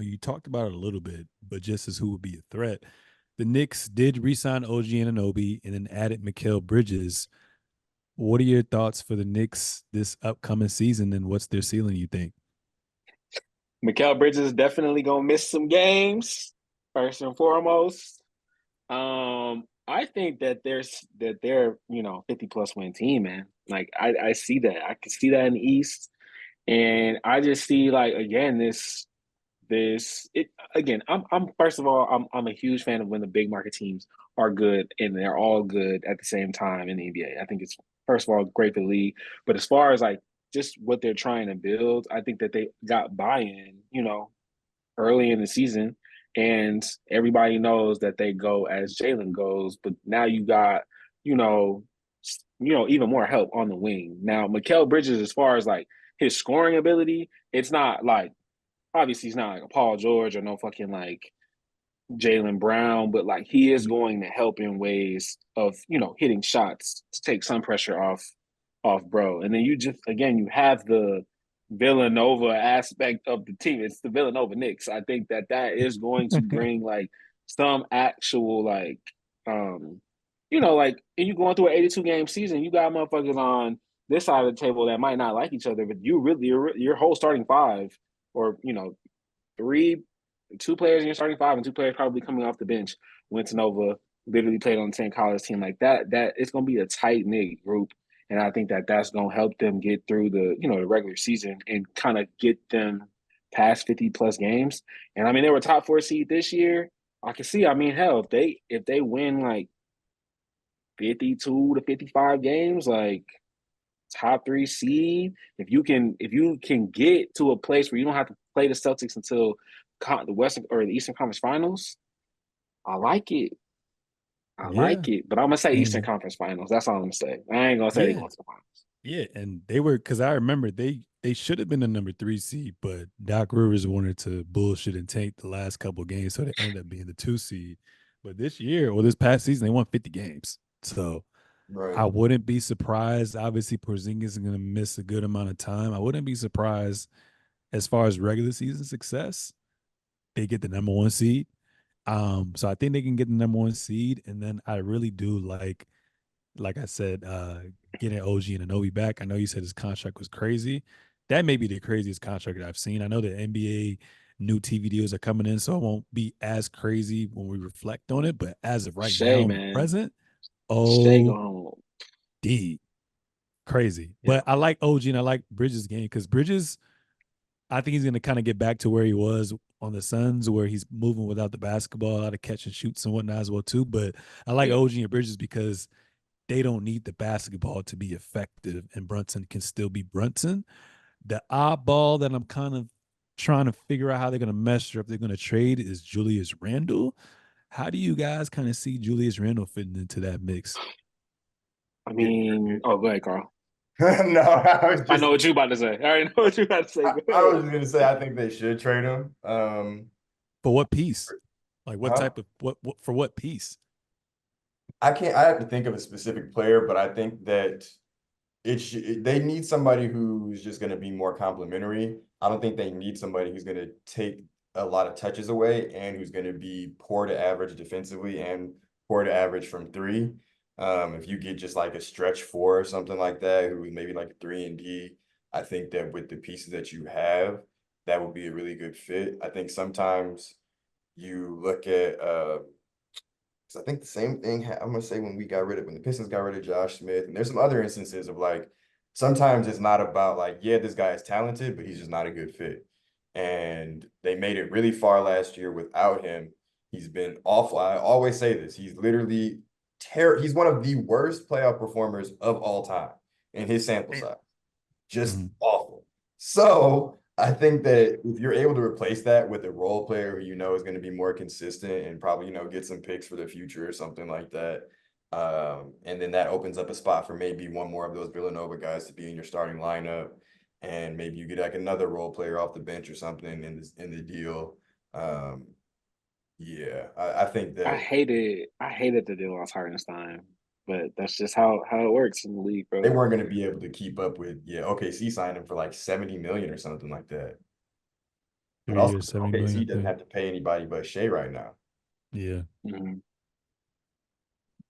you talked about it a little bit, but just as who would be a threat, the Knicks did re-sign OG Anunoby and then added Mikal Bridges. What are your thoughts for the Knicks this upcoming season, and what's their ceiling, you think? Mikal Bridges is definitely gonna miss some games, first and foremost. I think that they're 50 plus win team, man. Like I see that. I can see that in the East. And I just see like again this it again, I'm first of all, I'm a huge fan of when the big market teams are good and they're all good at the same time in the NBA. I think it's first of all great for the league. But as far as like just what they're trying to build, I think that they got buy-in, early in the season, and everybody knows that they go as Jalen goes. But now you got, you know, even more help on the wing. Now, Mikal Bridges, as far as like his scoring ability, it's not like obviously he's not like a Paul George or no fucking like Jalen Brown, but like he is going to help in ways of hitting shots to take some pressure off bro. And then you just again you have the Villanova aspect of the team. It's the Villanova Knicks. I think that that is going to bring like some actual like and you going through an 82 game season, you got motherfuckers on this side of the table that might not like each other, but you really your whole starting five or three, two players in your starting five and two players probably coming off the bench went to Nova, literally played on the same college team like that. That it's going to be a tight knit group, and I think that that's going to help them get through the regular season and kind of get them past 50 plus games. And I mean, they were top four seed this year. I can see. I mean, hell, if they win like 52 to 55 games, like top three seed. If you can get to a place where you don't have to play the Celtics until the Western or the Eastern Conference Finals, I like it. I Yeah, like it. But I'm gonna say Eastern and Conference Finals. That's all I'm gonna say. I ain't gonna say they yeah, going to the finals. yeah, and they were because I remember they should have been the number three seed, but Doc Rivers wanted to bullshit and tank the last couple of games, so they ended up being the two seed. But this year or this past season, they won 50 games, so Right. I wouldn't be surprised. Obviously, Porzingis is going to miss a good amount of time. I wouldn't be surprised as far as regular season success. They get the number one seed. So I think they can get the number one seed, and then I really do like I said, getting OG and Anobi back. I know you said his contract was crazy. That may be the craziest contract that I've seen. I know the NBA new TV deals are coming in, so it won't be as crazy when we reflect on it. But as of right Shay, now, in the man. present, Shay OD going home. crazy. Yeah. But I like OG and I like Bridges' game because Bridges, I think he's going to kind of get back to where he was on the Suns, where he's moving without the basketball, out of catch and shoots and whatnot as well too. But I like Yeah. OG and Bridges because they don't need the basketball to be effective, and Brunson can still be Brunson. The oddball that I'm kind of trying to figure out how they're going to measure if they're going to trade is Julius Randle. How do you guys kind of see Julius Randle fitting into that mix? I Yeah. mean, oh, go ahead, Carl. No, I was I just know what you about to say. I already know what you about to say. Go I was ahead. just gonna say I think they should trade him. For what piece? Like what Huh? type of what for what piece? I have to think of a specific player, but I think that they need somebody who's just going to be more complimentary. I don't think they need somebody who's going to take a lot of touches away and who's going to be poor to average defensively and poor to average from three. If you get just like a stretch four or something like that, who is maybe like a three and D, I think that with the pieces that you have, that would be a really good fit. I think sometimes you look at so I think the same thing I'm gonna say when the Pistons got rid of Josh Smith, and there's some other instances of like sometimes it's not about like, yeah, this guy is talented, but he's just not a good fit. And they made it really far last year without him. He's been awful. I always say this. He's literally he's one of the worst playoff performers of all time in his sample size. Just Mhm. awful. So I think that if you're able to replace that with a role player who you know is going to be more consistent and probably, get some picks for the future or something like that. And then that opens up a spot for maybe one more of those Villanova guys to be in your starting lineup. And maybe you get like another role player off the bench or something in the deal. Um, yeah, I think I that hated I hated the deal on Hartenstein, but that's just how it works in the league, they bro. weren't going to be able to keep up with, OKC signed him for like 70 million or something like that. But 3 also, years, 70 million, OKC I doesn't think. have to pay anybody but Shea right now. Yeah. Mm-hmm.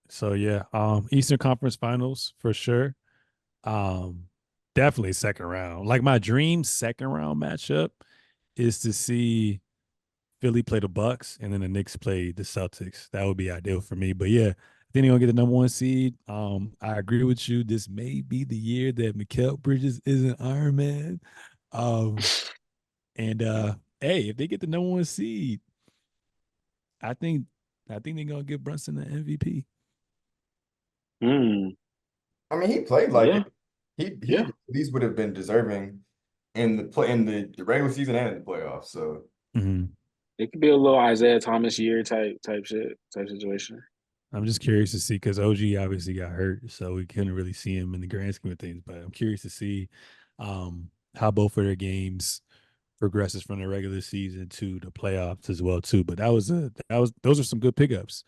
So yeah, Eastern Conference Finals for sure. Um, Definitely second round. Like my dream second round matchup is to see Philly play the Bucks and then the Knicks play the Celtics. That would be ideal for me. But yeah, then you're gonna get the number one seed. I agree with you. This may be the year that Mikal Bridges is an Iron Man. Um, and hey, if they get the number one seed, I think they're gonna give Brunson the MVP. Mm. I mean, he played like Yeah. it. He Yeah. at least would have been deserving in the regular season and in the playoffs. So Mm-hmm. It could be a little Isaiah Thomas year type shit type situation. I'm just curious to see because OG obviously got hurt, so we couldn't really see him in the grand scheme of things. But I'm curious to see how both of their games progresses from the regular season to the playoffs as well too. But those are some good pickups.